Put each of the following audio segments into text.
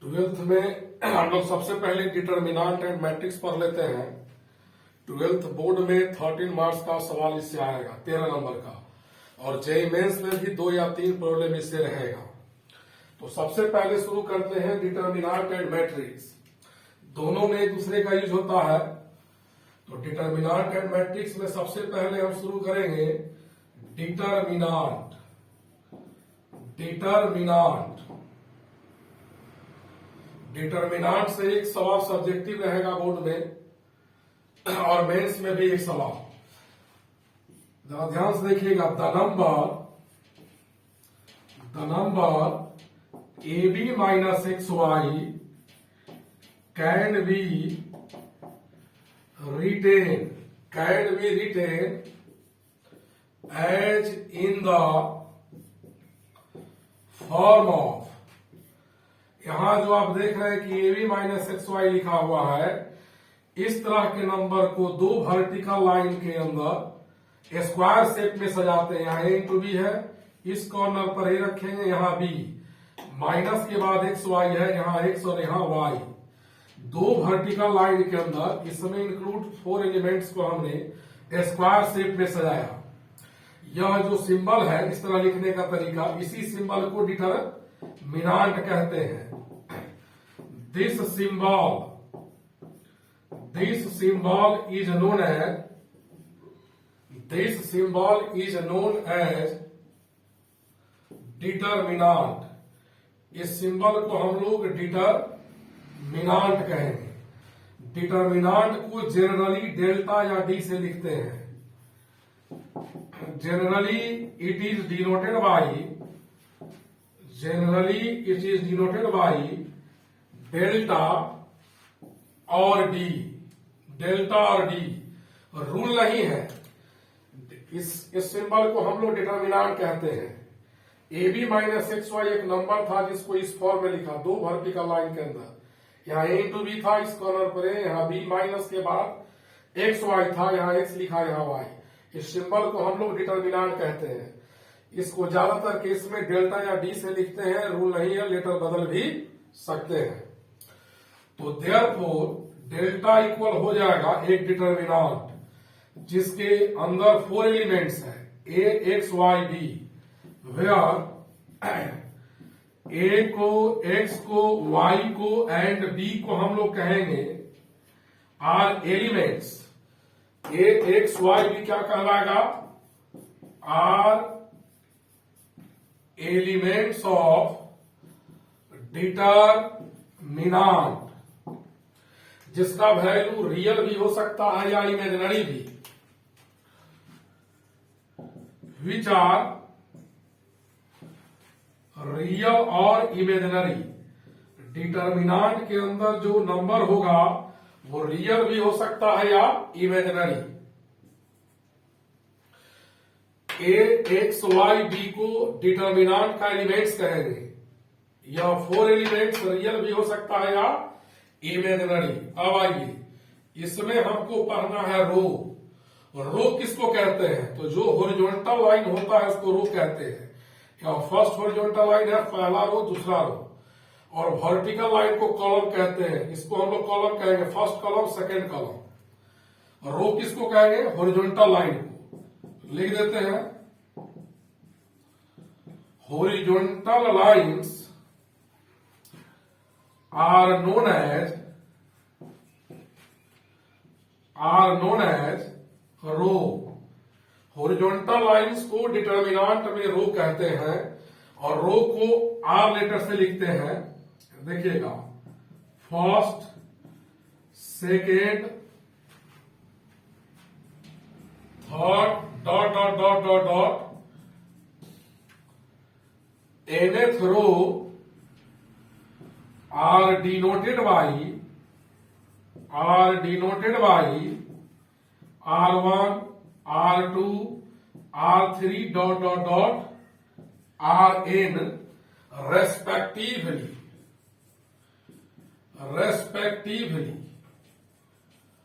Twelfth में हम लोग सबसे पहले डिटर्मिनेंट एंड मैट्रिक्स पढ़ लेते हैं। ट्वेल्थ बोर्ड में 13 मार्क्स का सवाल इससे आएगा, 13 नंबर का, और जेईई मेंस में भी 2 या 3 प्रॉब्लम इससे रहेगा। तो सबसे पहले शुरू करते हैं डिटर्मिनेंट एंड मैट्रिक्स। दोनों में एक दूसरे का यूज होता है। तो डिटर्मिनेंट एंड मैट्रिक्स में सबसे पहले हम शुरू करेंगे डिटर्मिनेंट। डिटर्मिनेंट से एक सवाल सब्जेक्टिव रहेगा बोर्ड में, और मेंस में भी एक सवाल। जरा ध्यान से देखिएगा। The number AB minus XY can be written as in the form of. यहां जो आप देख रहे हैं कि AB माइनस XY लिखा हुआ है, इस तरह के नंबर को दो वर्टिकल लाइन के अंदर स्क्वायर शेप में सजाते हैं। यहाँ A इंटू B है, इस कॉर्नर पर A रखेंगे, यहाँ B, माइनस के बाद XY है, यहाँ X और यहाँ Y। दो वर्टिकल लाइन के अंदर इसमें इंक्लूड 4 एलिमेंट्स को हमने स्क्वायर शेप में सजाया। यह जो सिंबल है, इस तरह लिखने का तरीका, इसी सिंबल को डिटर्मिनेंट कहते हैं। This symbol is known as determinant. इस सिंबल को हम लोग डिटर्मिनेंट कहेंगे। डिटर्मिनेंट को जनरली डेल्टा या डी से लिखते हैं। Generally it is denoted by delta और डी। रूल नहीं है। इस सिंबल को हम लोग डिटर्मिनेंट कहते हैं। AB माइनस XY एक नंबर था जिसको इस फॉर्म में लिखा, दो वर्टिकल लाइन के अंदर। यहाँ A इंटू B था, इस कॉर्नर पर A, यहाँ B माइनस के बाद XY था, यहाँ X लिखा, यहाँ Y। इस सिंबल को हम लोग डिटर्मिनेंट कहते हैं। इसको ज्यादातर केस में डेल्टा या डी से लिखते हैं। रूल नहीं है, लेटर बदल भी सकते हैं। तो देयरफॉर डेल्टा इक्वल हो जाएगा एक डिटर्मिनेंट जिसके अंदर 4 एलिमेंट्स है, A X Y B, where A को, X को, Y को एंड B को हम लोग कहेंगे are elements. A X Y B क्या कहलाएगा? आर एलिमेंट्स ऑफ डिटर्मिनेंट, जिसका वैल्यू रियल भी हो सकता है या इमेजिनरी भी, विच आर रियल और इमेजिनरी। डिटर्मिनेंट के अंदर जो नंबर होगा वो रियल भी हो सकता है या imaginary. A X Y B को डिटर्मिनेंट का एलिमेंट्स कहेंगे। यह 4 एलिमेंट्स रियल भी हो सकता है या इमेजिनरी। अब आइए, इसमें हमको पढ़ना है रो किसको कहते हैं? तो जो हॉरिजॉन्टल लाइन होता है उसको रो कहते हैं। या फर्स्ट हॉरिजॉन्टल लाइन है, पहला रो, दूसरा रो। और वर्टिकल लाइन को कॉलम कहते हैं। इसको हम लोग कॉलम कहेंगे, first column, second column. Row किसको कहेंगे? हॉरिजॉन्टल लाइन को। लिख देते हैं, horizontal lines are known as row. Horizontal lines को डिटर्मिनेंट में रो कहते हैं, और रो को आर लेटर से लिखते हैं। देखिएगा, first, second, third, dot dot dot dot dot, nth row are denoted by R1, R2, R3 dot dot dot Rn respectively।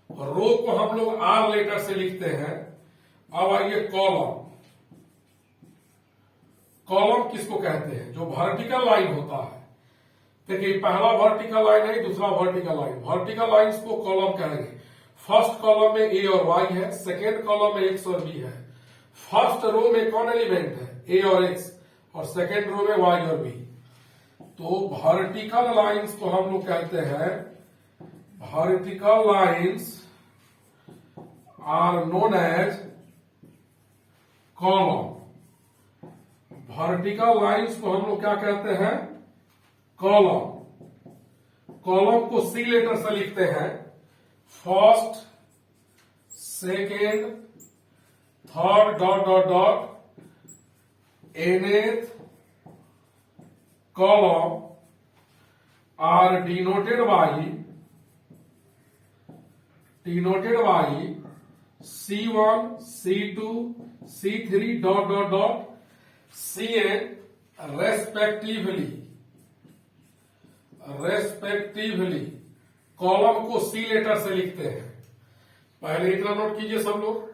रो को हम लोग R लेटर से लिखते हैं। अब आइए कॉलम किसको कहते हैं? जो वर्टिकल लाइन होता है। देखिए पहला वर्टिकल लाइन है, दूसरा वर्टिकल लाइन। वर्टिकल लाइंस को कॉलम कहेंगे। फर्स्ट कॉलम में ए और वाई है, सेकेंड कॉलम में एक्स और बी है। फर्स्ट रो में कौन एलिमेंट है? ए और एक्स, और सेकेंड रो में वाई और बी। तो वर्टिकल लाइंस को हम लोग कहते हैं, vertical lines are known as column. Vertical lines को हम लोग क्या कहते हैं? कॉलम। कॉलम को सी लेटर से लिखते हैं। First, second, third dot dot dot, nth column are denoted by C1, C2, C3 dot dot dot Cn respectively। Column को सी लेटर से लिखते हैं। पहले इतना नोट कीजिए सब लोग।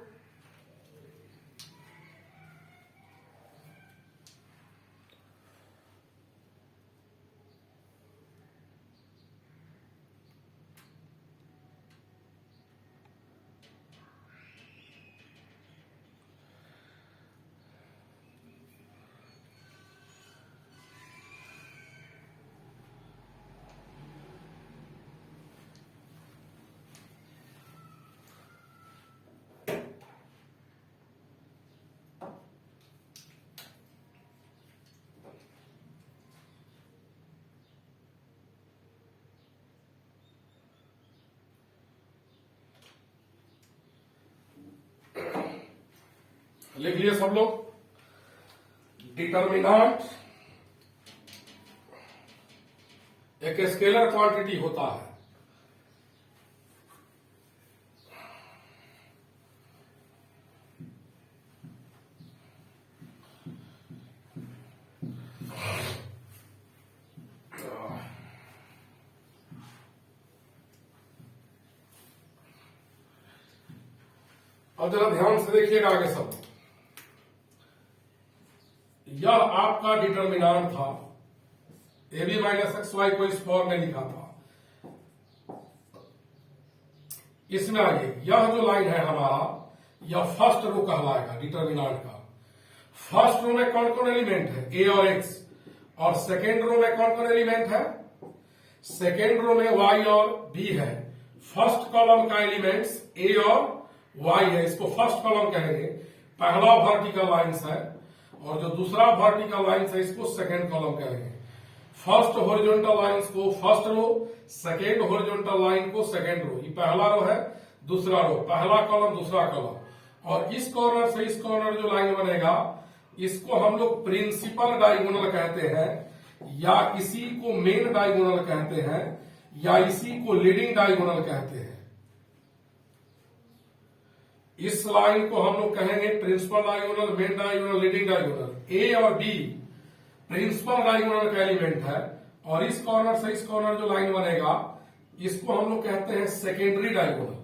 लिख लिए सब लोग। डिटर्मिनेंट एक स्केलर क्वांटिटी होता है। अब जरा ध्यान से देखिएगा आगे सब। यह आपका डिटर्मिनेंट था। A B minus X Y को इस फॉर्म में लिखा था। इसमें आगे यह जो लाइन है हमारा, यह फर्स्ट रो कहलाएगा डिटर्मिनेंट का। फर्स्ट रो में कौन कौन एलिमेंट है? ए और एक्स। और सेकेंड रो में कौन कौन एलिमेंट है? सेकेंड रो में वाई और बी है। फर्स्ट कॉलम का एलिमेंट्स ए और वाई है, इसको फर्स्ट कॉलम कहेंगे। पहला वर्टिकल लाइंस है, और जो दूसरा वर्टिकल लाइंस है इसको सेकेंड कॉलम कहेंगे। फर्स्ट हॉरिजॉन्टल लाइंस को first row, second horizontal line को सेकेंड रो। ये पहला रो है, दूसरा रो, पहला कॉलम दूसरा कॉलम। और इस कॉर्नर से इस कॉर्नर जो लाइन बनेगा, इसको हम लोग प्रिंसिपल डायगोनल कहते हैं, या इसी को मेन डायगोनल कहते हैं, या इसी को लीडिंग डायगोनल कहते हैं। इस लाइन को हम लोग कहेंगे principal diagonal, main diagonal, leading diagonal. A और बी प्रिंसिपल डायगोनल का एलिमेंट है, और इस कॉर्नर से इस कॉर्नर जो लाइन बनेगा, इसको हम लोग कहते हैं सेकेंडरी डायगोनल।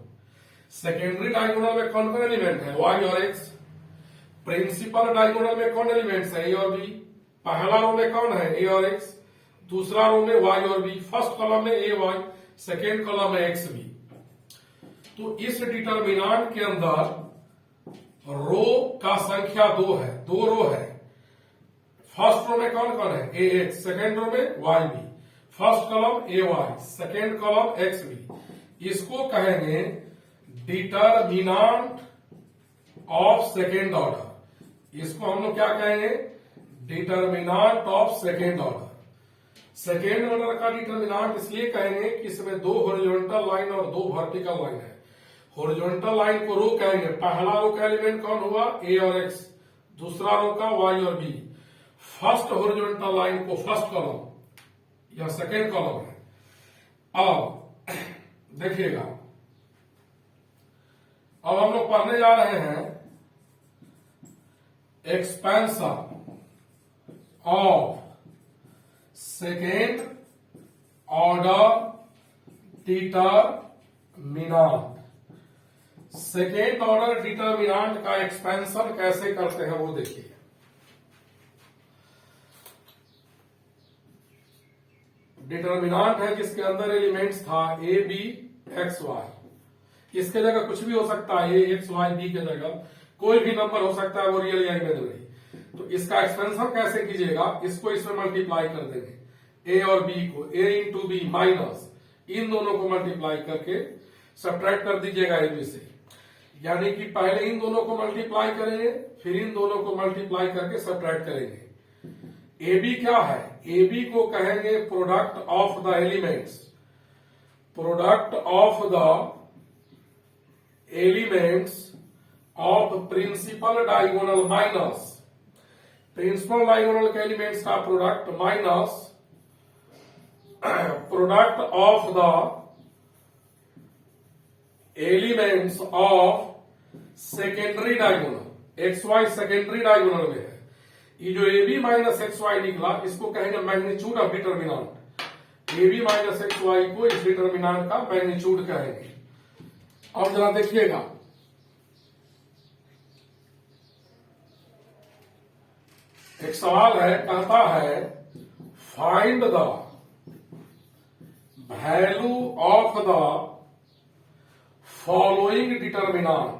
सेकेंडरी डायगोनल में कौन कौन एलिमेंट है? वाई और एक्स। प्रिंसिपल डायगोनल में कौन एलिमेंट्स है? ए और बी। पहला रो में कौन है? ए और एक्स। दूसरा रो में वाई और बी। फर्स्ट कॉलम में ए वाई, सेकेंड कॉलम में एक्स बी। तो इस डिटर्मिनेंट के अंदर रो का संख्या 2 है, 2 रो है। फर्स्ट रो में कौन कौन है? A x. सेकेंड रो में Y B. First column A Y, second column X B. इसको कहेंगे डिटर्मिनेंट ऑफ सेकेंड ऑर्डर। इसको हम लोग क्या कहेंगे? Determinant of second order. Second order का डिटर्मिनेंट इसलिए कहेंगे कि इसमें 2 हॉरिजॉन्टल लाइन और 2 वर्टिकल लाइन है। हॉरिजॉन्टल लाइन को रो कहेंगे। पहला रो का एलिमेंट कौन हुआ? ए और एक्स। दूसरा रो का वाई और बी। फर्स्ट हॉरिजॉन्टल लाइन को फर्स्ट कॉलम या सेकेंड कॉलम है। अब देखिएगा, अब हम लोग पढ़ने जा रहे हैं expansion of second order determinant. Second order determinant का एक्सपेंशन कैसे करते हैं वो देखिए। डिटर्मिनांट है जिसके अंदर एलिमेंट्स था ए बी एक्स वाई, इसके जगह कुछ भी हो सकता है, ए एक्स वाई बी के जगह कोई भी नंबर हो सकता है, वो रियल या इमेजिनरी। तो इसका एक्सपेंशन कैसे कीजिएगा, इसको इसमें मल्टीप्लाई कर देंगे, ए और बी को, ए इंटू बी माइनस इन दोनों को मल्टीप्लाई करके सब्ट्रैक्ट कर दीजिएगा ए बी से। यानी कि पहले इन दोनों को मल्टीप्लाई करेंगे, फिर इन दोनों को मल्टीप्लाई करके सब्ट्रैक्ट करेंगे। ए बी क्या है, ए बी को कहेंगे product of the elements, product of the elements of principal diagonal minus principal diagonal के एलिमेंट्स का product minus product of the elements of secondary diagonal, X Y secondary diagonal में है। ये जो A B minus X Y निकला, इसको कहेंगे magnitude of determinant. A B minus X Y को इस डिटर्मिनांट का मैग्नीट्यूड कहेंगे। अब जरा देखिएगा, एक सवाल है, कहता है find the value of the following determinant.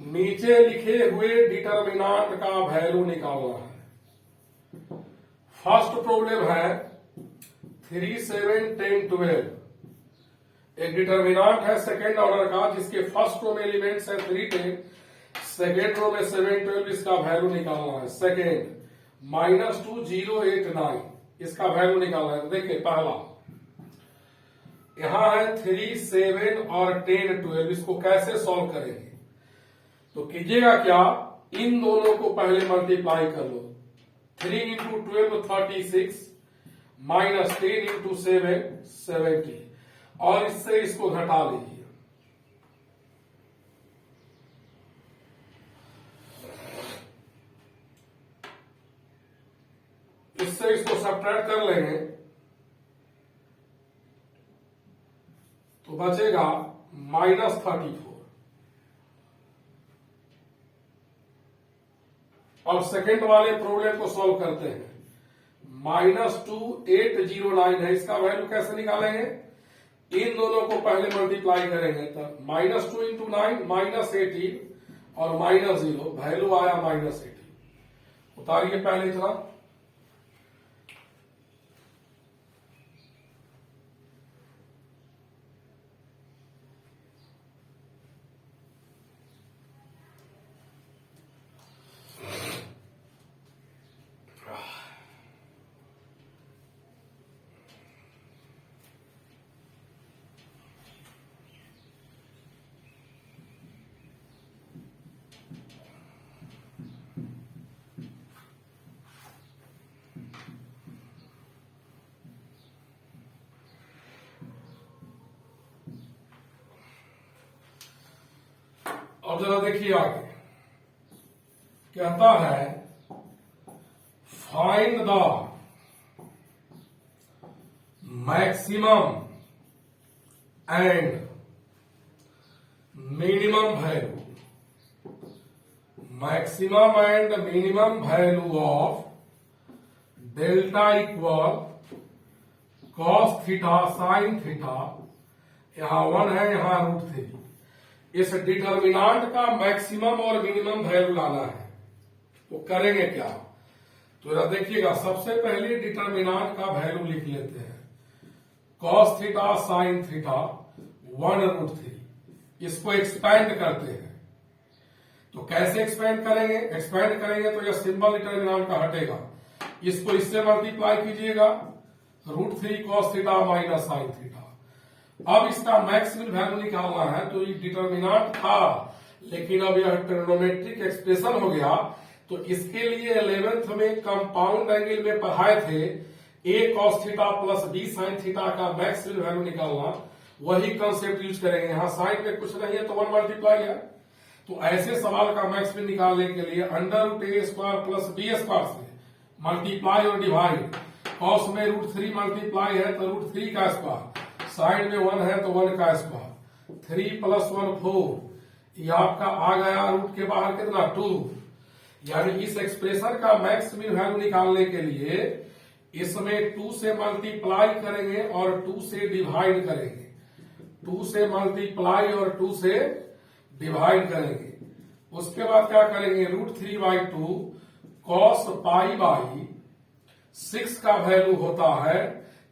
नीचे लिखे हुए डिटर्मिनांट का वैल्यू निकालना है। फर्स्ट प्रॉब्लम है 3, 7, 10, 12। एक डिटर्मिनांट है सेकेंड ऑर्डर का जिसके फर्स्ट रो में एलिमेंट्स है 3, 10, सेकेंड रो में 7, 12। इसका वैल्यू निकालना है। सेकेंड -2, 0, 8, 9 इसका वैल्यू निकालना है। देखिए पहला यहां है 3, 7 और 10, 12। इसको कैसे सॉल्व करेंगे, तो कीजिएगा क्या, इन दोनों को पहले मल्टीप्लाई कर लो। 3 इंटू 12 36 माइनस 10 इंटू 7 70 और इससे इसको घटा लीजिए। इससे इसको सब्ट्रैक्ट कर लेंगे तो बचेगा -34। और सेकेंड वाले प्रॉब्लम को सॉल्व करते हैं। -2809 है, इसका वैल्यू कैसे निकालेंगे, इन दोनों को पहले मल्टीप्लाई करेंगे तब -2 इंटू 9 -18 और -0 वैल्यू आया -18। उतारिए पहले इतना। अब जरा देखिए आगे कहता है find the maximum and minimum value, maximum and minimum value of delta equal cos theta sine theta. यहां 1 है, यहां √3। इस डिटर्मिनांट का मैक्सिमम और मिनिमम वैल्यू लाना है। तो करेंगे क्या, तो जरा देखिएगा, सबसे पहले डिटर्मिनांट का वैल्यू लिख लेते हैं। Cos theta sine theta 1√3। इसको एक्सपैंड करते हैं। तो कैसे एक्सपैंड करेंगे, एक्सपैंड करेंगे तो यह सिंबल डिटर्मिनांट का हटेगा, इसको इससे मल्टीप्लाई कीजिएगा, √3 cos theta minus sine theta. अब इसका मैक्सिमम वैल्यू निकालना है। तो ये डिटर्मिनांट था, लेकिन अब यह ट्रिग्नोमेट्रिक एक्सप्रेशन हो गया। तो इसके लिए 11th में कंपाउंड एंगल में पढ़ाए थे, a cos theta plus b sine theta का मैक्सिमम वैल्यू निकालना, वही कंसेप्ट यूज करेंगे। यहां साइन में कुछ नहीं है तो 1 मल्टीप्लाई है। तो ऐसे सवाल का मैक्सिमम निकालने के लिए √a² प्लस b² से मल्टीप्लाई और डिवाइड। कॉस में √3 मल्टीप्लाई है तो √3 का स्क्वायर, साइड में 1 है तो 1 का स्क्वायर, 3 + 1 4। ये आपका आ गया रूट के बाहर कितना 2। यानी इस एक्सप्रेशन का मैक्सिमम वैल्यू निकालने के लिए इसमें 2 से मल्टीप्लाई करेंगे और 2 से डिवाइड करेंगे, 2 से मल्टीप्लाई और 2 से डिवाइड करेंगे। उसके बाद क्या करेंगे, √3/2 cos π/6 का वैल्यू होता है,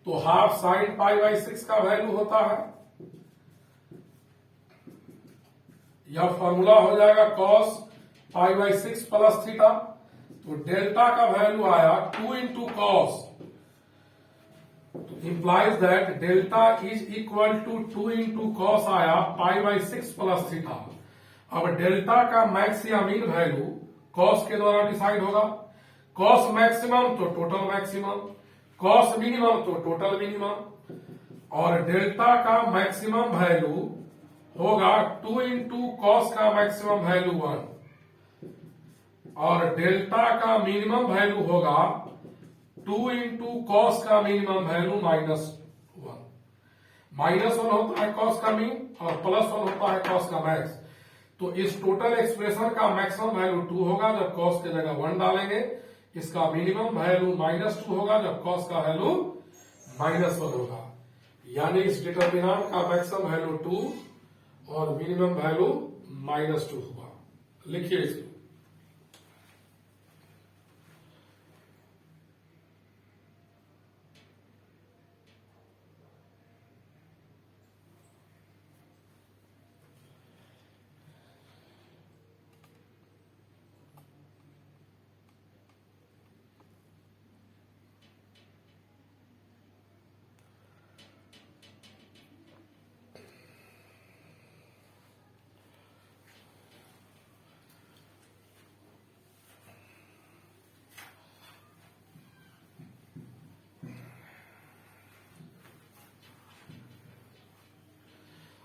तो हाफ साइन π/6 का वैल्यू होता है। यह फॉर्मूला हो जाएगा cos π/6 प्लस थीटा। तो डेल्टा का वैल्यू आया 2 into cos, implies that delta is equal to 2 into cos आया π/6 प्लस थीटा। अब डेल्टा का मैक्स या मीन वैल्यू cos के द्वारा डिसाइड होगा। cos मैक्सिमम तो टोटल मैक्सिमम, cos मिनिमम तो टोटल मिनिमम। और डेल्टा का मैक्सिमम वैल्यू होगा 2 into cos का मैक्सिमम वैल्यू 1, और डेल्टा का मिनिमम वैल्यू होगा 2 into cos का मिनिमम वैल्यू -1। -1 होता है cos का मीन और +1 होता है cos का मैक्स। तो इस टोटल एक्सप्रेशन का मैक्सिमम वैल्यू 2 होगा जब cos की जगह 1 डालेंगे। इसका मिनिमम वैल्यू -2 होगा जब cos का वैल्यू -1 होगा। यानी इस डिटर्मिनेंट का मैक्सिमम वैल्यू 2 और मिनिमम वैल्यू -2 हुआ। लिखिए इसको।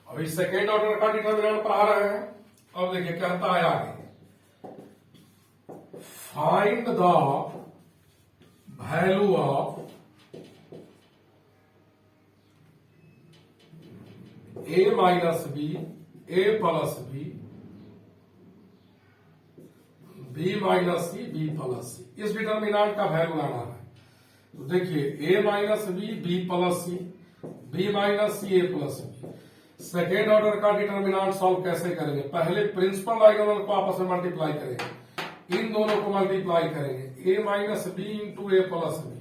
अभी सेकेंड ऑर्डर का डिटर्मिनेंट पढ़ा रहे हैं। अब देखिए कहता है आगे, find the value of a minus B, a plus B, b minus C, b plus C. इस डिटर्मिनेंट का वैल्यू लाना है। तो देखिए a minus B, b plus C, b minus C, a plus B. Second order का determinant solve कैसे करेंगे, पहले प्रिंसिपल डायगोनल को आपस में मल्टीप्लाई करेंगे, इन दोनों को मल्टीप्लाई करेंगे, a minus B into A plus B,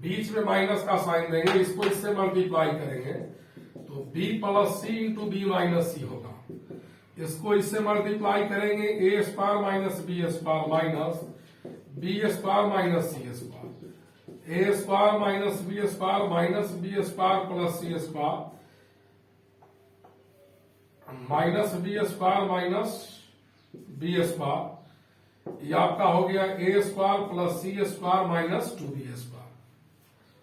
बीच में माइनस का साइन देंगे, इसको इससे मल्टीप्लाई करेंगे तो b plus C into B minus C होगा। इसको इससे मल्टीप्लाई करेंगे, a square minus B square minus B square minus C square, a square minus B square minus B square plus C square minus B square minus B square. ये आपका हो गया A square plus C square minus 2b square.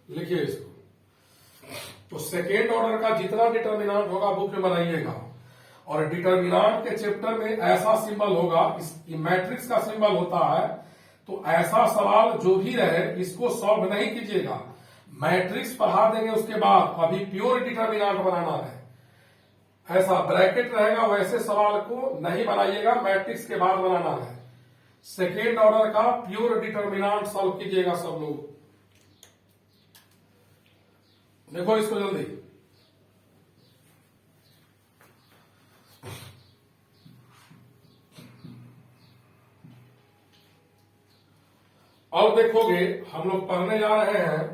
लिखिए इसको। तो second order का जितना determinant होगा बुक में बनाइएगा। और डिटर्मिनेंट के चैप्टर में ऐसा सिंबल होगा, मैट्रिक्स का सिंबल होता है, तो ऐसा सवाल जो भी रहे इसको सॉल्व नहीं कीजिएगा, मैट्रिक्स पढ़ा देंगे उसके बाद, अभी प्योर डिटर्मिनेंट बनाना है। ऐसा ब्रैकेट रहेगा वैसे सवाल को नहीं बनाइएगा, मैट्रिक्स के बाद बनाना है। सेकेंड ऑर्डर का प्योर डिटर्मिनेंट सॉल्व कीजिएगा सब लोग। देखो इसको जल्दी। अब देखोगे हम लोग पढ़ने जा रहे हैं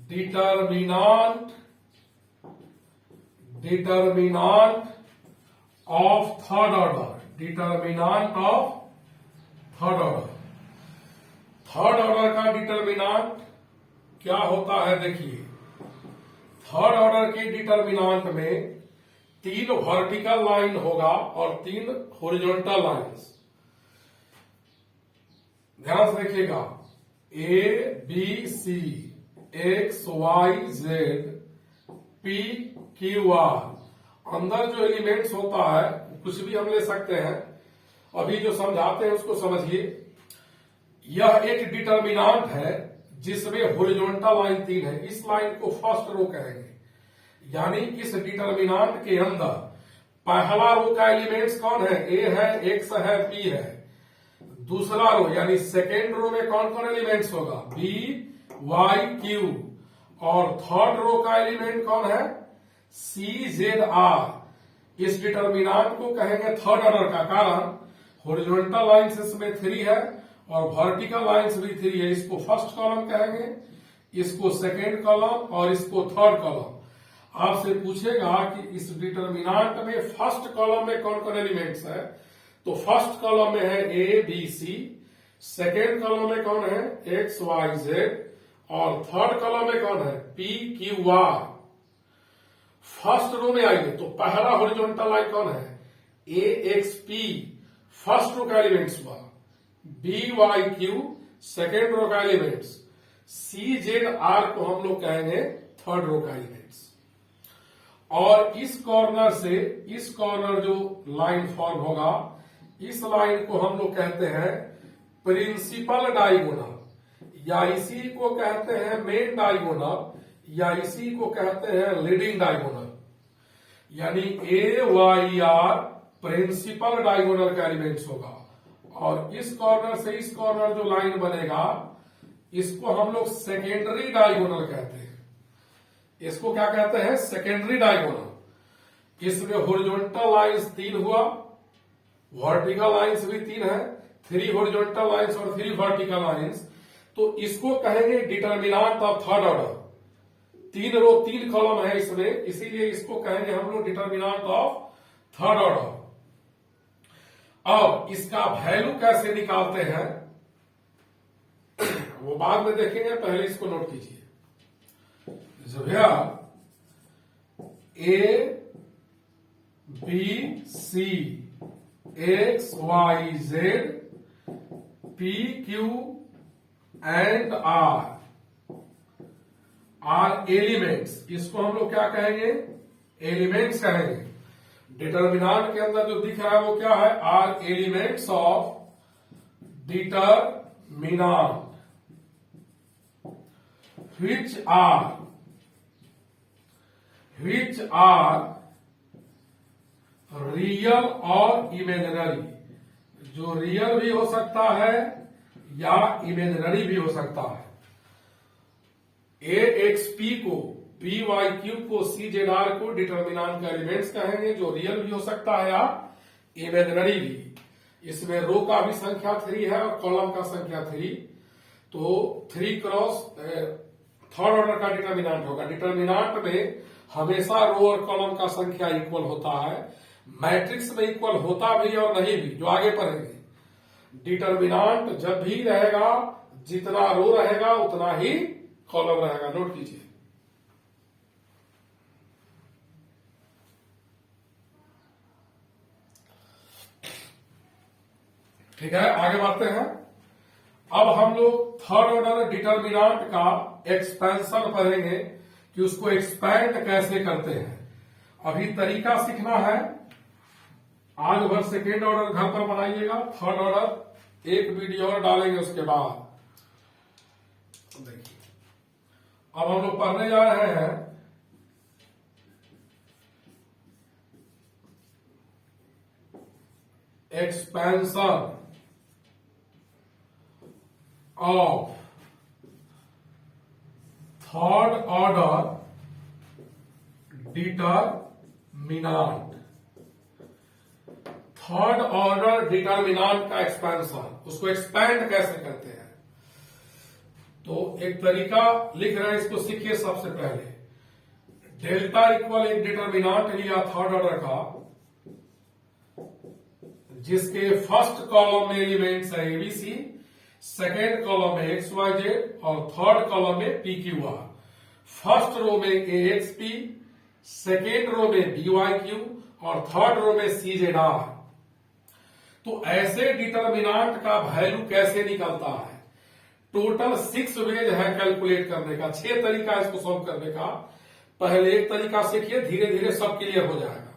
determinant of third order. Determinant of third order. Third order का डिटर्मिनेंट क्या होता है देखिए। थर्ड ऑर्डर के डिटर्मिनेंट में 3 वर्टिकल लाइन होगा और 3 हॉरिजॉन्टल लाइंस। ध्यान से देखिएगा, A B C X Y Z P Q R. अंदर जो एलिमेंट्स होता है कुछ भी हम ले सकते हैं, अभी जो समझाते हैं उसको समझिए। यह एक डिटर्मिनेंट है जिसमें हॉरिजॉन्टल लाइन 3 है। इस लाइन को फर्स्ट रो कहेंगे, यानी इस डिटर्मिनेंट के अंदर पहला रो का एलिमेंट्स कौन है, ए है, एक्स है, पी है। दूसरा रो यानी सेकेंड रो में कौन कौन एलिमेंट्स होगा, बी वाई क्यू, और थर्ड रो का एलिमेंट कौन है, सी जेड आर। इस डिटर्मिनांट को कहेंगे थर्ड ऑर्डर का, कारण हॉरिजॉन्टल लाइंस इसमें 3 है और वर्टिकल लाइंस भी 3 है। इसको फर्स्ट कॉलम कहेंगे, इसको सेकेंड कॉलम और इसको थर्ड कॉलम। आपसे पूछेगा कि इस डिटर्मिनांट में फर्स्ट कॉलम में कौन कौन एलिमेंट्स है, तो फर्स्ट कॉलम में है A B C, second column में कौन है एक्स वाई जेड, और थर्ड कॉलम में कौन है P Q R. First row में आइए तो पहला हॉरिजॉन्टल लाइन कौन है, A X P first row का एलिमेंट्स हुआ, B Y Q second row का एलिमेंट्स, सी जेड आर को हम लोग कहेंगे थर्ड रो का एलिमेंट्स। और इस कॉर्नर से इस कॉर्नर जो लाइन फॉर्म होगा, इस लाइन को हम लोग कहते हैं प्रिंसिपल डायगोनल, या इसी को कहते हैं मेन डायगोनल, या इसी को कहते हैं लीडिंग डायगोनल। यानी ए वाई आर प्रिंसिपल डायगोनल का एलिमेंट्स होगा, और इस कॉर्नर से इस कॉर्नर जो लाइन बनेगा इसको हम लोग सेकेंडरी डायगोनल कहते हैं। इसको क्या कहते हैं, सेकेंडरी डायगोनल। इसमें हॉरिजॉन्टल लाइंस 3 हुआ, वर्टिकल लाइंस भी 3 है, 3 हॉरिजॉन्टल लाइंस और 3 वर्टिकल लाइंस। तो इसको कहेंगे determinant of third order. 3 row 3 column है इसमें, इसीलिए इसको कहेंगे हम लोग डिटर्मिनांट ऑफ थर्ड ऑर्डर। अब इसका वैल्यू कैसे निकालते हैं वो बाद में देखेंगे, पहले इसको नोट कीजिए। A B C X Y Z P Q and R elements. इसको हम लोग क्या कहेंगे, एलिमेंट्स कहेंगे। डिटर्मिनांट के अंदर जो दिख रहा है वो क्या है, are elements of determinant which are real और इमेजिनरी। जो रियल भी हो सकता है या इमेजिनरी भी हो सकता है। ए एक्स पी को, बी वाई क्यू को, सी जेड आर को डिटर्मिनांट का एलिमेंट्स कहेंगे, जो रियल भी हो सकता है या इमेजिनरी भी। इसमें रो का भी संख्या 3 है और कॉलम का संख्या 3, तो 3 क्रॉस थर्ड ऑर्डर का डिटर्मिनांट होगा। डिटर्मिनांट में हमेशा रो और कॉलम का संख्या इक्वल होता है, मैट्रिक्स में इक्वल होता भी और नहीं भी, जो आगे पढ़ेंगे। डिटर्मिनांट जब भी रहेगा, जितना रो रहेगा उतना ही कॉलम रहेगा, नोट कीजिए। ठीक है, आगे बढ़ते हैं। अब हम लोग थर्ड ऑर्डर डिटर्मिनांट का एक्सपेंशन पढ़ेंगे कि उसको एक्सपैंड कैसे करते हैं। अभी तरीका सीखना है, आज भर सेकेंड ऑर्डर घर पर बनाइएगा, थर्ड ऑर्डर एक वीडियो और डालेंगे उसके बाद। देखिए अब हम लोग पढ़ने जा रहे हैं expansion of third order determinant. Third order determinant का एक्सपेंशन, उसको एक्सपैंड कैसे करते हैं। तो एक तरीका लिख रहे हैं, इसको सीखिए। सबसे पहले डेल्टा इक्वल एक डिटर्मिनांट लिया थर्ड ऑर्डर का, जिसके फर्स्ट कॉलम में एलिमेंट्स है एबीसी, सेकेंड कॉलम में एक्स वाई जेड और थर्ड कॉलम में P Q R. First row में A X P, second row में बी वाई क्यू और थर्ड रो में सी जेड आर। तो ऐसे डिटर्मिनांट का वैल्यू कैसे निकलता है। टोटल 6 वेज है कैलकुलेट करने का, 6 तरीका इसको सॉल्व करने का। पहले एक तरीका सीखिए, धीरे धीरे सब क्लियर हो जाएगा।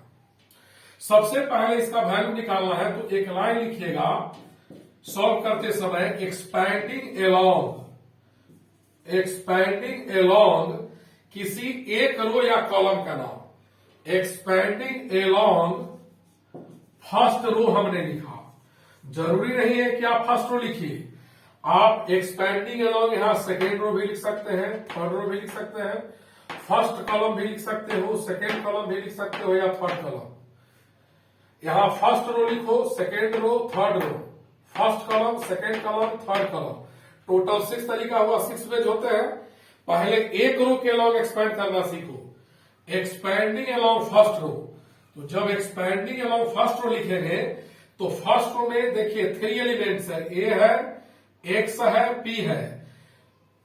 सबसे पहले इसका वैल्यू निकालना है तो एक लाइन लिखिएगा सॉल्व करते समय, एक्सपैंडिंग एलोंग किसी एक रो या कॉलम का नाम। एक्सपैंडिंग एलोंग फर्स्ट रो हमने लिखा, जरूरी नहीं है कि आप फर्स्ट रो लिखिए, आप एक्सपेंडिंग अलोंग यहां सेकेंड रो भी लिख सकते हैं, थर्ड रो भी लिख सकते हैं, फर्स्ट कॉलम भी लिख सकते हो, सेकेंड कॉलम भी लिख सकते हो, या थर्ड कॉलम। यहां फर्स्ट रो लिखो, second row, third row, first column, second column, third column, total 6 तरीका हुआ, 6 पेज होते हैं। पहले एक रो के अलोंग एक्सपेंड करना सीखो, एक्सपेंडिंग अलोंग फर्स्ट रो। तो जब एक्सपेंडिंग अलोंग फर्स्ट रो लिखेंगे तो फर्स्ट रो में देखिए 3 एलिमेंट्स है, ए है, एक्स है, पी है।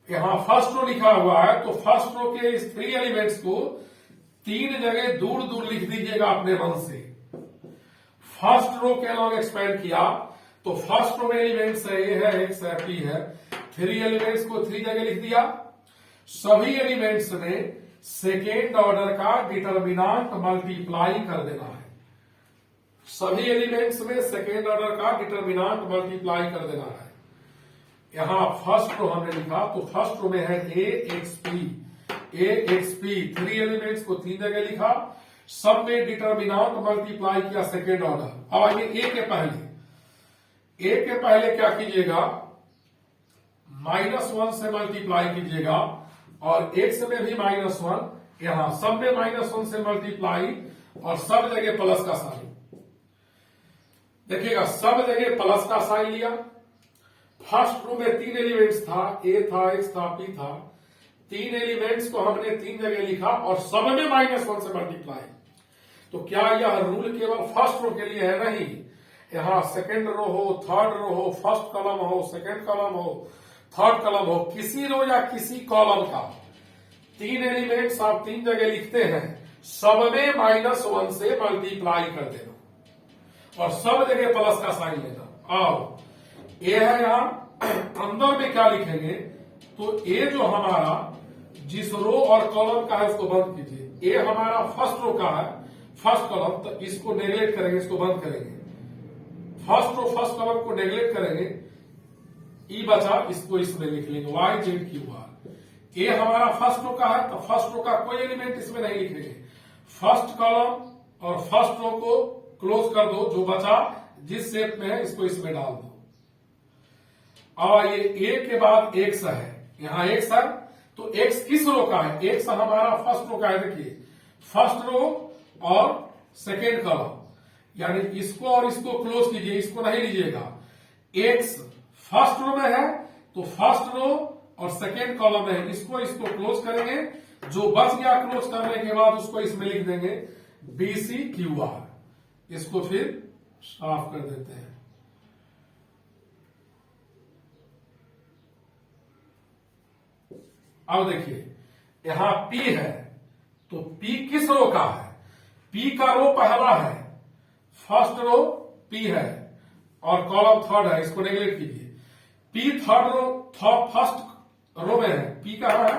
यहां फर्स्ट रो लिखा हुआ है तो फर्स्ट रो के इस 3 एलिमेंट्स को 3 जगह दूर दूर लिख दीजिएगा अपने मन से। फर्स्ट रो के अलोंग एक्सपेंड किया तो फर्स्ट रो में एलिमेंट्स है, ए है, एक्स है, पी है, 3 एलिमेंट्स को 3 जगह लिख दिया। सभी एलिमेंट्स में सेकेंड ऑर्डर का डिटर्मिनांट मल्टीप्लाई कर देना है, सभी एलिमेंट्स में सेकेंड ऑर्डर का डिटर्मिनांट मल्टीप्लाई कर देना है। यहां फर्स्ट रो हमने लिखा तो फर्स्ट रो में है A X P, A X P, 3 elements को 3 जगह लिखा, सब में डिटर्मिनांट मल्टीप्लाई किया सेकेंड ऑर्डर। अब आइए ए के पहले क्या कीजिएगा, -1 से मल्टीप्लाई कीजिएगा और एक्स में भी -1, यहां सब में -1 से मल्टीप्लाई और सब जगह प्लस का साइन। देखिएगा सब जगह प्लस का साइन लिया। फर्स्ट रो में 3 एलिमेंट्स था, ए था, एक्स था, पी था, 3 एलिमेंट्स को हमने 3 जगह लिखा और सब में -1 से मल्टीप्लाई। तो क्या यह रूल केवल फर्स्ट रो के लिए है? नहीं, यहां सेकेंड रो हो, थर्ड रो हो, फर्स्ट कॉलम हो, सेकेंड कॉलम हो, थर्ड कॉलम हो, किसी रो या किसी कॉलम का 3 एलिमेंट्स आप 3 जगह लिखते हैं, सब में -1 से मल्टीप्लाई कर देना और सब जगह प्लस का साइन लेना। आओ ए है, यहां अंदर में क्या लिखेंगे तो ए जो हमारा जिस रो और कॉलम का है उसको बंद कीजिए। ए हमारा फर्स्ट रो का है, फर्स्ट कॉलम, तो इसको नेगलेक्ट करेंगे, इसको बंद करेंगे। फर्स्ट रो फर्स्ट कॉलम को नेगलेक्ट करेंगे, ई बचा, इसको इसमें लिख लेंगे वाई जेड क्यू आर। ए हमारा फर्स्ट रो का है तो फर्स्ट रो का कोई एलिमेंट इसमें नहीं लिखेंगे। फर्स्ट कॉलम और फर्स्ट रो को क्लोज कर दो, जो बचा जिस शेप में है इसको इसमें डाल दो। अब ये ए के बाद एक्स है, यहां एक्स है तो एक्स किस रो का है? एक्स हमारा फर्स्ट रो का है। देखिए फर्स्ट रो और सेकेंड कॉलम, यानी इसको और इसको क्लोज कीजिए, इसको नहीं लीजिएगा। एक्स फर्स्ट रो में है तो फर्स्ट रो और सेकेंड कॉलम में है, इसको क्लोज करेंगे, जो बच गया क्लोज करने के बाद उसको इसमें लिख देंगे बीसी क्यू आर। इसको फिर साफ कर देते हैं। अब देखिए यहां P है तो P किस रो का है? P का रो पहला है, फर्स्ट रो P है और कॉलम थर्ड है, इसको नेगलेक्ट कीजिए। P third row, first row में है, P कहां है?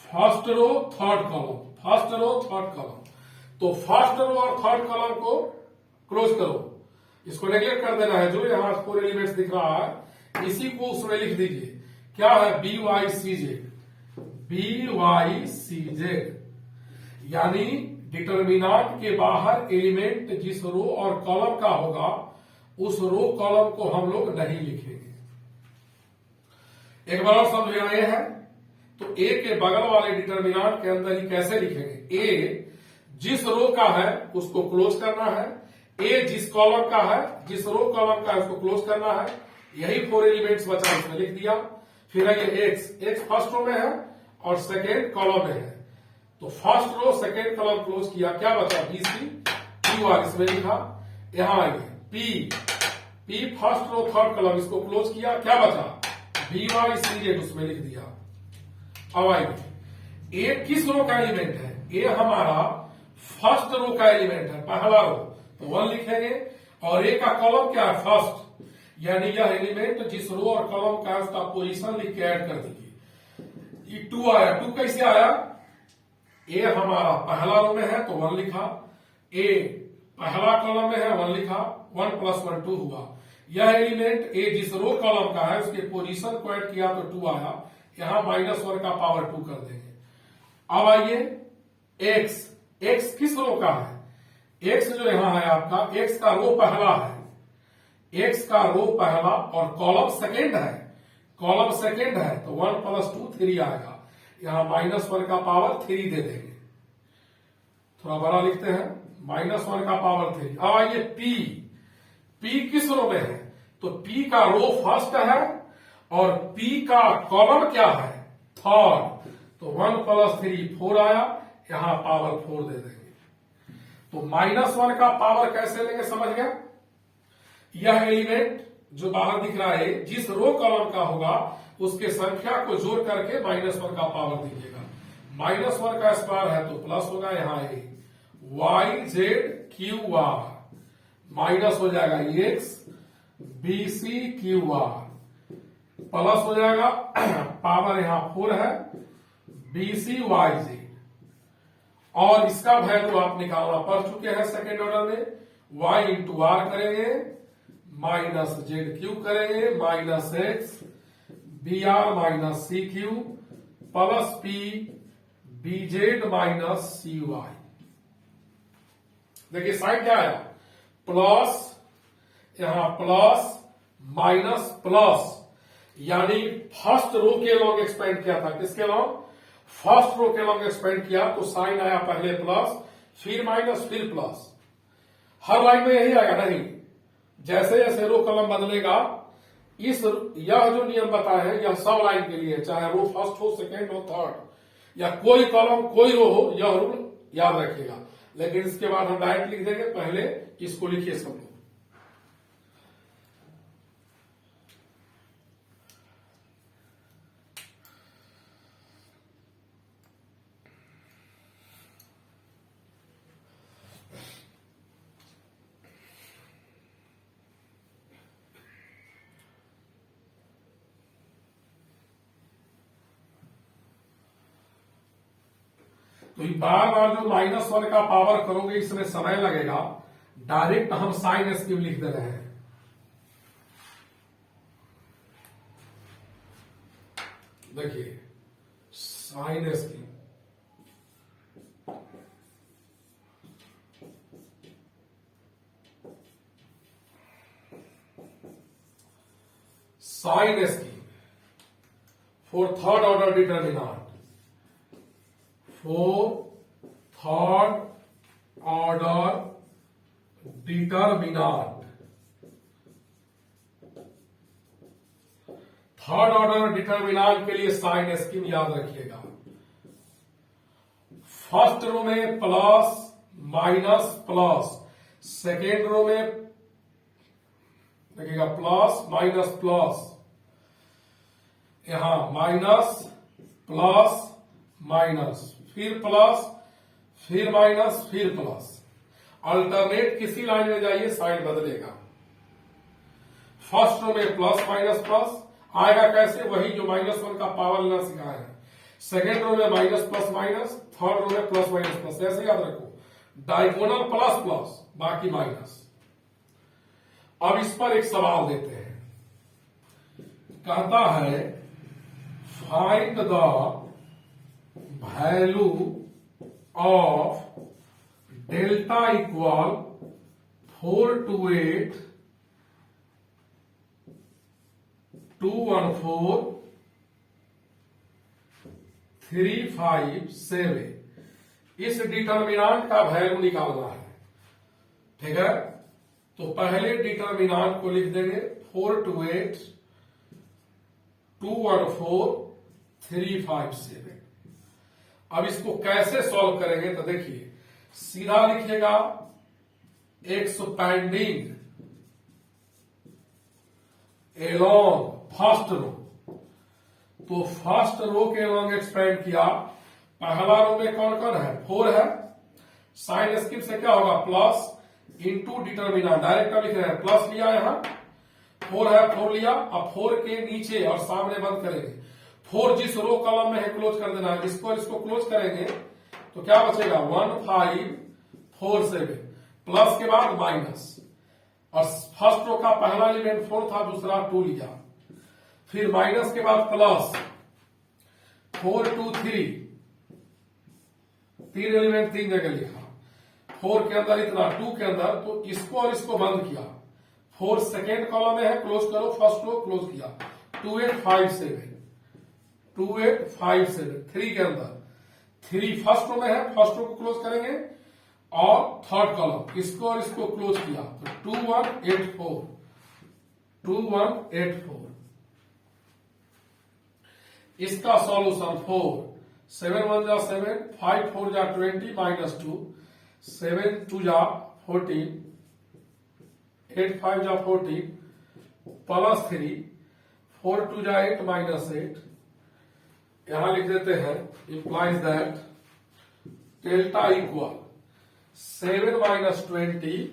First row third column, first row third column. तो फर्स्ट रो और थर्ड कॉलम को क्लोज करो, इसको नेगलेक्ट कर देना है। जो यहां 4 एलिमेंट्स दिख रहा है इसी को उसमें लिख दीजिए। क्या है? BYCZ, BYCZ, यानी डिटर्मिनांट के बाहर एलिमेंट जिस रो और कॉलम का होगा उस रो कॉलम को हम लोग नहीं लिखेंगे। एक बार और समझ में आए हैं तो ए के बगल वाले डिटर्मिनांट के अंदर ही कैसे लिखेंगे? ए जिस रो का है उसको क्लोज करना है, ए जिस कॉलम का है, जिस रो कॉलम का है उसको क्लोज करना है। यही 4 एलिमेंट्स बचा, इसमें लिख दिया। फिर है ये एक्स फर्स्ट रो में है और सेकेंड कॉलम में है, तो first row second column close किया, क्या बचा? बीसी क्यू आर, इसमें लिखा। यहां आइए P first row third column, इसको क्लोज किया, क्या बचा? BYCZ, उसमें लिख दिया। अब आइए ए किस रो का एलिमेंट है? ए हमारा फर्स्ट रो का एलिमेंट है, पहला रो, तो 1 लिखेंगे। और ए का कॉलम क्या है? फर्स्ट, यानी यह एलिमेंट जिस रो और कॉलम का है उसका पोजीशन लिख के ऐड कर दीजिए। ये 2 आया, 2 कैसे आया? ए हमारा पहला रो में है तो 1 लिखा, ए पहला कॉलम में है 1 लिखा, 1 + 1 2 हुआ। यह एलिमेंट ए जिस रो कॉलम का है उसके पोजीशन को ऐड किया तो 2 आया, यहां -1 का पावर 2 कर देंगे। अब आइए एक्स किस रो का है? एक्स जो यहां है आपका, एक्स का रो पहला है, एक्स का रो पहला और कॉलम सेकेंड है, कॉलम सेकेंड है तो 1 + 2 3 आएगा। यहां -1 का पावर 3 दे देंगे, थोड़ा बड़ा लिखते हैं, -1 का पावर 3। अब आइए पी, पी किस रो में है, तो पी का रो फर्स्ट है और पी का कॉलम क्या है, थर्ड, तो 1 + 3 4 आया, यहां पावर 4 दे देंगे। तो -1 का पावर कैसे लेंगे समझ गया। यह एलिमेंट जो बाहर दिख रहा है जिस रो कॉलम का होगा उसके संख्या को जोड़ करके -1 का पावर दीजिएगा। -1 का स्क्वायर है तो प्लस होगा, यहां A Y Z Q R, minus हो जाएगा X B C Q R, plus हो जाएगा पावर यहां 4 है बी सी वाई जेड, और इसका वैल्यू आप निकालना पढ़ चुके हैं सेकेंड ऑर्डर में, y इंटू आर करेंगे माइनस जेड क्यू करेंगे minus X B R minus C Q plus P B Z minus C Y. देखिए साइन क्या आया, प्लस, यहां प्लस माइनस प्लस, यानी फर्स्ट रो के लॉन्ग एक्सपेंड किया था, किसके लॉन्ग, फर्स्ट रो के लॉन्ग एक्सपेंड किया तो साइन आया पहले प्लस फिर माइनस फिर प्लस। हर लाइन में यही आएगा नहीं, जैसे जैसे रो कॉलम बदलेगा, इस यह जो नियम बताए हैं यह सब लाइन के लिए, चाहे रो फर्स्ट हो सेकेंड हो थर्ड या कोई कॉलम कोई रो हो, यह रूल याद रखिएगा। लेकिन इसके बाद हम डायरेक्ट लिख देंगे, पहले इसको लिखिए सब लोग। तो बार बार जो -1 का पावर करोगे इसमें समय लगेगा, डायरेक्ट हम साइन स्कीम लिख दे रहे हैं। देखिए sign scheme, sign scheme for third order determinant, for third order determinant, third order determinant के लिए साइन स्कीम याद रखिएगा। फर्स्ट रो में plus minus plus, second row में देखिएगा प्लस माइनस प्लस, यहां माइनस प्लस माइनस फिर प्लस फिर माइनस फिर प्लस, अल्टरनेट किसी लाइन में जाइए साइन बदलेगा। फर्स्ट रो में प्लस माइनस प्लस आएगा, कैसे, वही जो -1 का पावर लेना सिखाया है। सेकेंड रो में minus plus minus, third row में प्लस माइनस प्लस, ऐसे याद रखो, डायगोनल प्लस प्लस बाकी माइनस। अब इस पर एक सवाल देते हैं, कहता है find the value of delta equal 428 214 357, इस डिटर्मिनेंट का वैल्यू निकालना है। ठीक है, तो पहले डिटर्मिनेंट को लिख देंगे 428 214 357। अब इसको कैसे सॉल्व करेंगे, तो देखिए सीधा लिखिएगा एक्सपेंडिंग एलोंग फर्स्ट रो, तो फर्स्ट रो के एलोंग एक्सपेंड किया, पहला रो में कौन कौन है, 4 है, साइन स्कीम से क्या होगा प्लस इंटू डिटर्मिनेंट, डायरेक्ट लिख रहे हैं, प्लस लिया यहां 4 है 4 लिया, अब 4 के नीचे और सामने बंद करेंगे, 4 जिस रो कॉलम में है क्लोज कर देना है, इसको इसको क्लोज करेंगे तो क्या बचेगा 1547, प्लस के बाद माइनस, और फर्स्ट रो का पहला एलिमेंट 4 था, दूसरा 2 लिया, फिर माइनस के बाद प्लस 4 2 3, 3 एलिमेंट 3 जगह लिखा, 4 के अंदर इतना 2 के अंदर, तो इसको और इसको बंद किया, 4 सेकेंड कॉलम में है, क्लोज करो, फर्स्ट रो क्लोज किया, 2857, 2857, 3 के अंदर 3 फर्स्ट रो में है, फर्स्ट रो को क्लोज करेंगे और थर्ड कॉलम इसको और इसको क्लोज किया तो 2184, 2184। इसका सॉल्यूशन 4, 7 1 जा 7, 5 4 जा 20 माइनस 2, 7 2 जा 14, 8 5 जा 14 प्लस 3, 4 2 जा 8 माइनस 8। यहां लिख देते हैं implies that delta equal 7 minus 20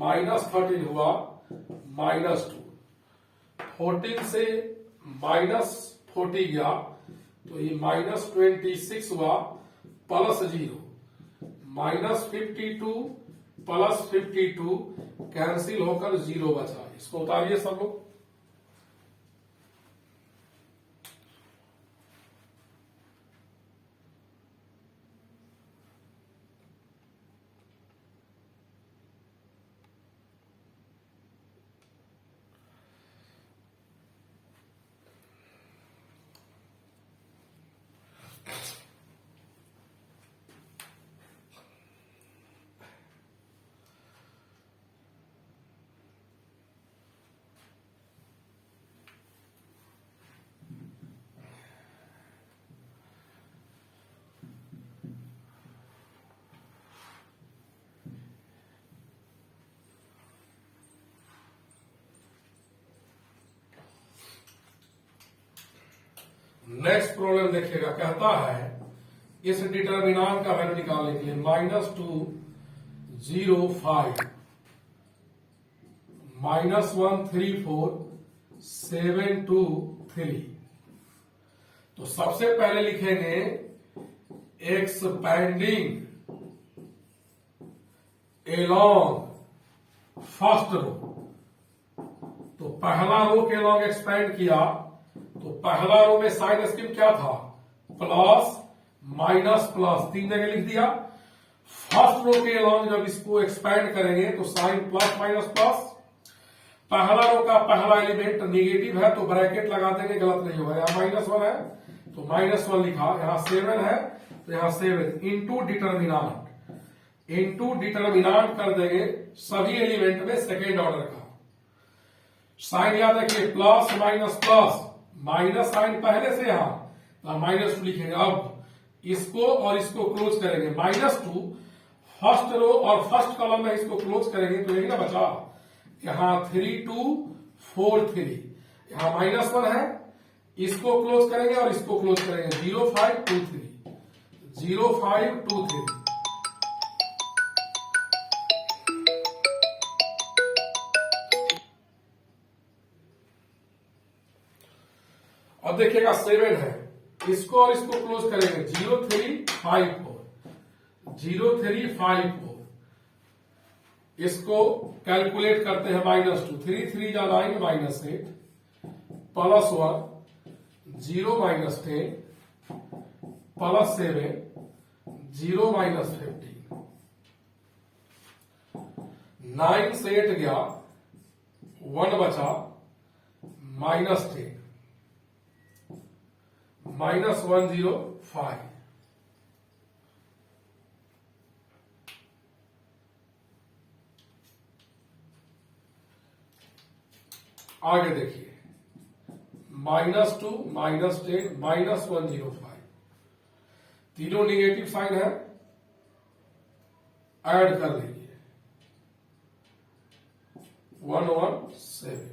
minus 13 हुआ माइनस 2, 14 से माइनस 40 गया तो ये माइनस 26 हुआ प्लस 0, माइनस 52 प्लस 52 कैंसिल होकर 0 बचा। इसको उतारिए सब लोग। नेक्स्ट प्रॉब्लम देखिएगा, कहता है इस डिटर्मिनांट का वैल्यू निकालने के लिए -205 -134 723। तो सबसे पहले लिखेंगे एक्सपैंडिंग एलॉन्ग फर्स्ट रो। तो पहला रो के एलॉन्ग एक्सपैंड किया तो पहला रो में साइन स्कीम क्या था, प्लस माइनस प्लस, 3 जगह लिख दिया। फर्स्ट रो के अलॉन्ग जब इसको एक्सपैंड करेंगे तो साइन प्लस माइनस प्लस। पहला रो का पहला एलिमेंट नेगेटिव है तो ब्रैकेट लगा देंगे, गलत नहीं होगा। यहां -1 है तो -1 लिखा, यहां 7 है तो यहां 7 इंटू डिटर्मिनांट, इंटू डिटर्मिनांट कर देंगे सभी एलिमेंट में सेकेंड ऑर्डर का। साइन याद रखिए plus minus plus, minus sign पहले से यहां -2 लिखेंगे। अब इसको और इसको क्लोज करेंगे, -2 फर्स्ट रो और फर्स्ट कॉलम में इसको क्लोज करेंगे तो यही ना बचा। यहां 3 2 4 3, यहां -1 है, इसको क्लोज करेंगे और इसको क्लोज करेंगे 0523, 0523। अब देखिएगा 7 है, इसको और इसको क्लोज करेंगे 0354, 0354। इसको कैलकुलेट करते हैं -2, 3 3 जा 9 -8 प्लस 1 0 -10 प्लस 7 0 -15। 9 से 8 गया, 1 बचा, -10 -105। आगे देखिए -2 -10 -105, तीनों निगेटिव साइन है, ऐड कर लीजिए 117।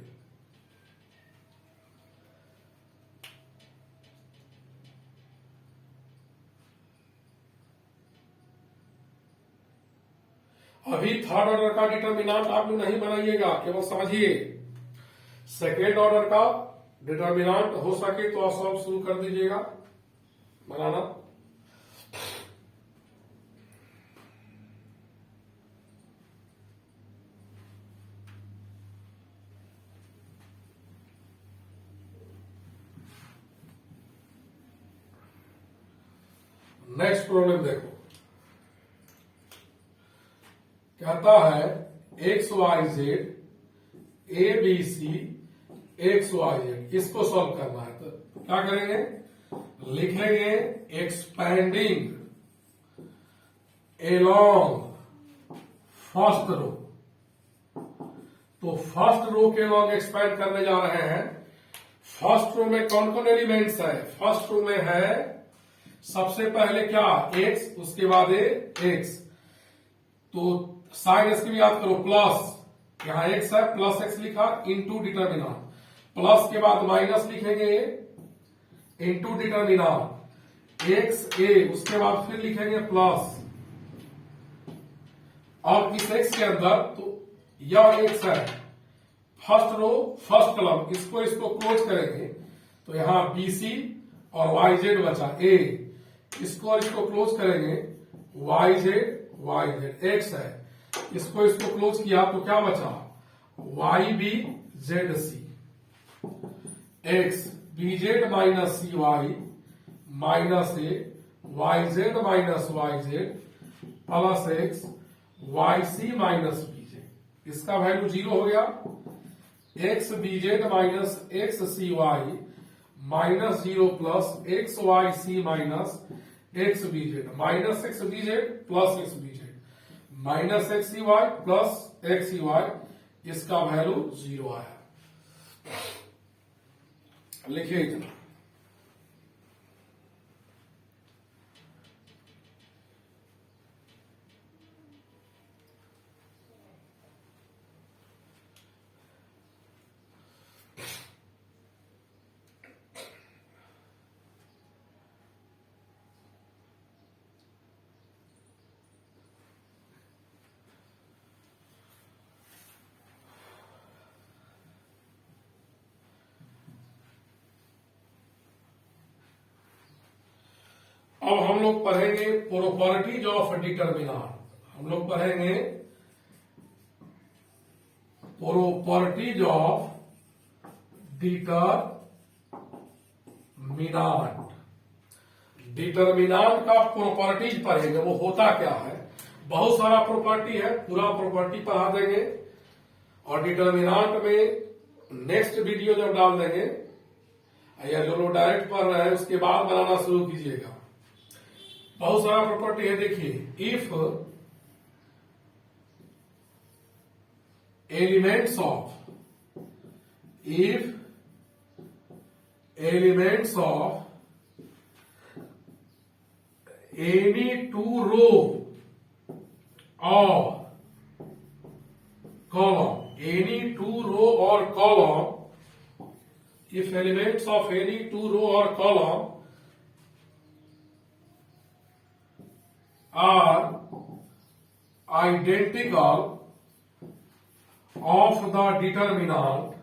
अभी थर्ड ऑर्डर का डिटर्मिनांट आप लोग नहीं बनाइएगा, केवल समझिए। सेकेंड ऑर्डर का डिटर्मिनांट हो सके तो आप सॉल्व शुरू कर दीजिएगा बनाना। नेक्स्ट प्रॉब्लम देखो, कहता है XYZ A B C X Y Z, इसको सॉल्व करना है। तो क्या करेंगे, लिख लेंगे एक्सपैंडिंग एलॉन्ग फर्स्ट रो। तो फर्स्ट रो के लॉन्ग एक्सपैंड करने जा रहे हैं। फर्स्ट रो में कौन कौन एलिमेंट्स है? फर्स्ट रो में है सबसे पहले क्या, एक्स, उसके बाद एक्स। तो साइन इसकी भी याद करो, प्लस, यहां एक्स है, प्लस एक्स लिखा, इनटू डिटर्मिनेंट, प्लस के बाद माइनस लिखेंगे इनटू डिटर्मिनेंट, एक्स ए, उसके बाद फिर लिखेंगे प्लस। और इस एक्स के अंदर तो यह एक्स है, फर्स्ट रो फर्स्ट कॉलम, इसको क्लोज करेंगे तो यहां बीसी और वाई जेड बचा, ए, इसको और इसको क्लोज करेंगे, वाई जेड एक्स है, इसको क्लोज किया तो क्या बचा, Y B Z C, X B Z minus C Y minus A, Y Z minus Y Z plus X Y C minus B Z. इसका वैल्यू 0 हो गया। X B Z minus X C Y minus 0 plus X Y C minus X B Z, minus X B Z plus X B Z, minus X C Y plus X C Y, इसका value 0 आया। लिखिए इतना। अब हम लोग पढ़ेंगे properties of determinant. हम लोग पढ़ेंगे प्रॉपर्टीज ऑफ डिटर्मिनेंट। डिटर्मिनेंट का प्रॉपर्टीज पढ़ेंगे, वो होता क्या है। बहुत सारा प्रॉपर्टी है, पूरा प्रॉपर्टी पढ़ा देंगे। और डिटर्मिनेंट में नेक्स्ट वीडियो जब डाल देंगे, या जो लोग डायरेक्ट पढ़ रहे हैं उसके बाद बनाना शुरू कीजिएगा। बहुत सारा प्रॉपर्टी है, देखिए। If elements of any two row और कॉलम, एनी टू रो और column, if elements of any two row और column are identical of the determinant,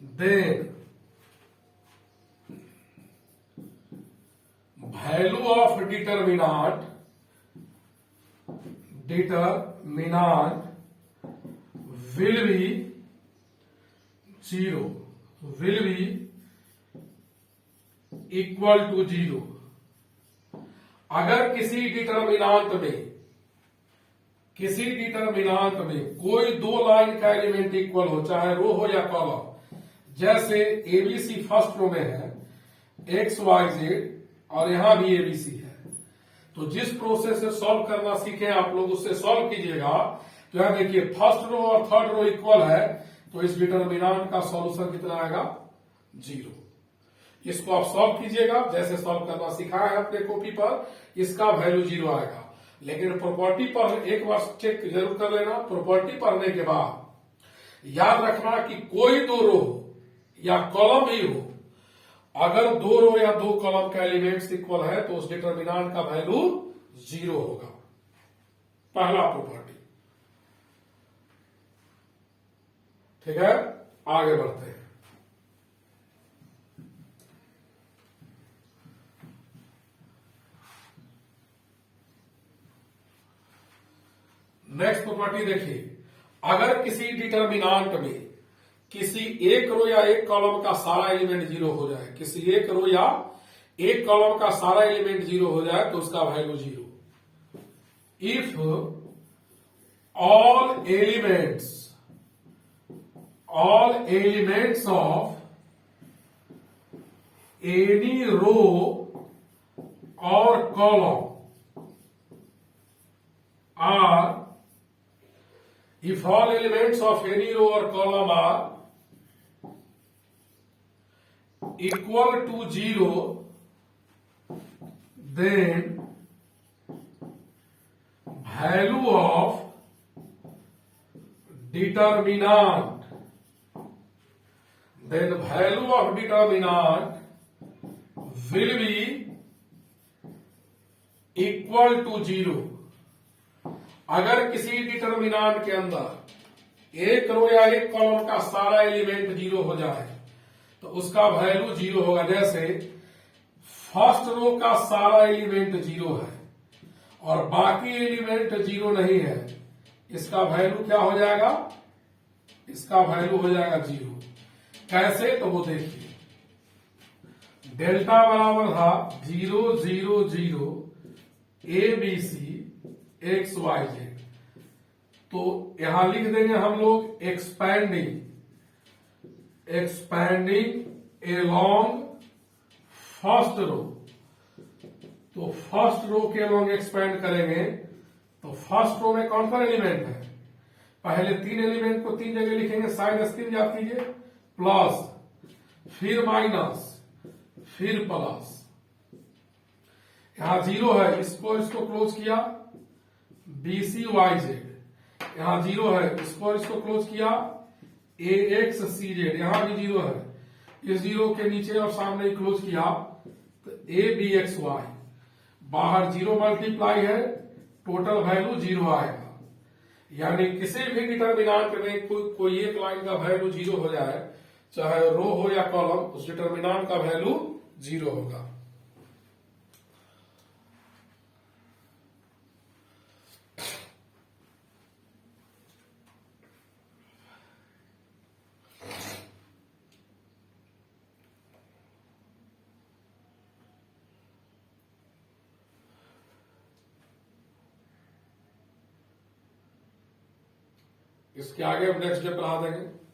then value of determinant will be 0, will be equal to 0। अगर किसी determinant में कोई दो line का element equal हो, चाहे रो हो या कॉलम, जैसे एबीसी फर्स्ट रो में है, एक्स वाई जेड, और यहां भी एबीसी है, तो जिस प्रोसेस से सॉल्व करना सीखे आप लोग उससे सॉल्व कीजिएगा। तो यहां देखिए फर्स्ट रो और थर्ड रो इक्वल है, तो इस डिटर्मिनेंट का सॉल्यूशन कितना आएगा, 0। इसको आप सॉल्व कीजिएगा, जैसे सॉल्व करना सिखाया है अपने कॉपी पर, इसका वैल्यू 0 आएगा। लेकिन प्रॉपर्टी पर एक बार चेक जरूर कर लेना। प्रॉपर्टी पढ़ने के बाद याद रखना कि कोई दो रो या कॉलम ही हो, अगर दो रो या दो कॉलम का एलिमेंट्स इक्वल है तो उस डिटर्मिनेंट का वैल्यू 0 होगा। पहला प्रॉपर्टी, ठीक है। आगे बढ़ते हैं। नेक्स्ट प्रॉपर्टी देखिए। अगर किसी डिटर्मिनेंट में किसी एक रो या एक कॉलम का सारा एलिमेंट 0 हो जाए, किसी एक रो या एक कॉलम का सारा एलिमेंट 0 हो जाए तो उसका value 0। if all elements of any row or column are, if all elements of any row or column are equal to 0, then value of determinant will be equal to 0। अगर किसी determinant के अंदर एक रो या एक कॉलम का सारा element 0 हो जाए तो उसका वैल्यू 0 होगा। जैसे फर्स्ट रो का सारा एलिमेंट 0 है और बाकी एलिमेंट 0 नहीं है, इसका वैल्यू क्या हो जाएगा? इसका वैल्यू हो जाएगा 0। कैसे? तो वो देखिए, डेल्टा बराबर था 0 0 0 ABC XYZ, तो यहां लिख देंगे हम लोग एक्सपैंडिंग एलोंग फर्स्ट रो। तो फर्स्ट रो के अलोंग एक्सपैंड करेंगे तो फर्स्ट रो में कौन सा एलिमेंट है? पहले 3 एलिमेंट को 3 जगह लिखेंगे, साइन स्क्रीन याद कीजिए, प्लस फिर माइनस फिर प्लस। यहां 0 है, इसको क्लोज किया BCYZ, यहां 0 है, इसको क्लोज किया AXCZ, यहां भी 0 है, इस 0 के नीचे और सामने क्लोज किया तो ABXY। बाहर 0 मल्टीप्लाई है, टोटल वैल्यू 0 आएगा। यानी किसी भी डिटर्मिनांट में कोई एक लाइन का वैल्यू 0 हो जाए, चाहे रो हो या कॉलम, उस डिटर्मिनांट का वैल्यू 0 होगा। इसके आगे हम नेक्स्ट डे पढ़ा देंगे।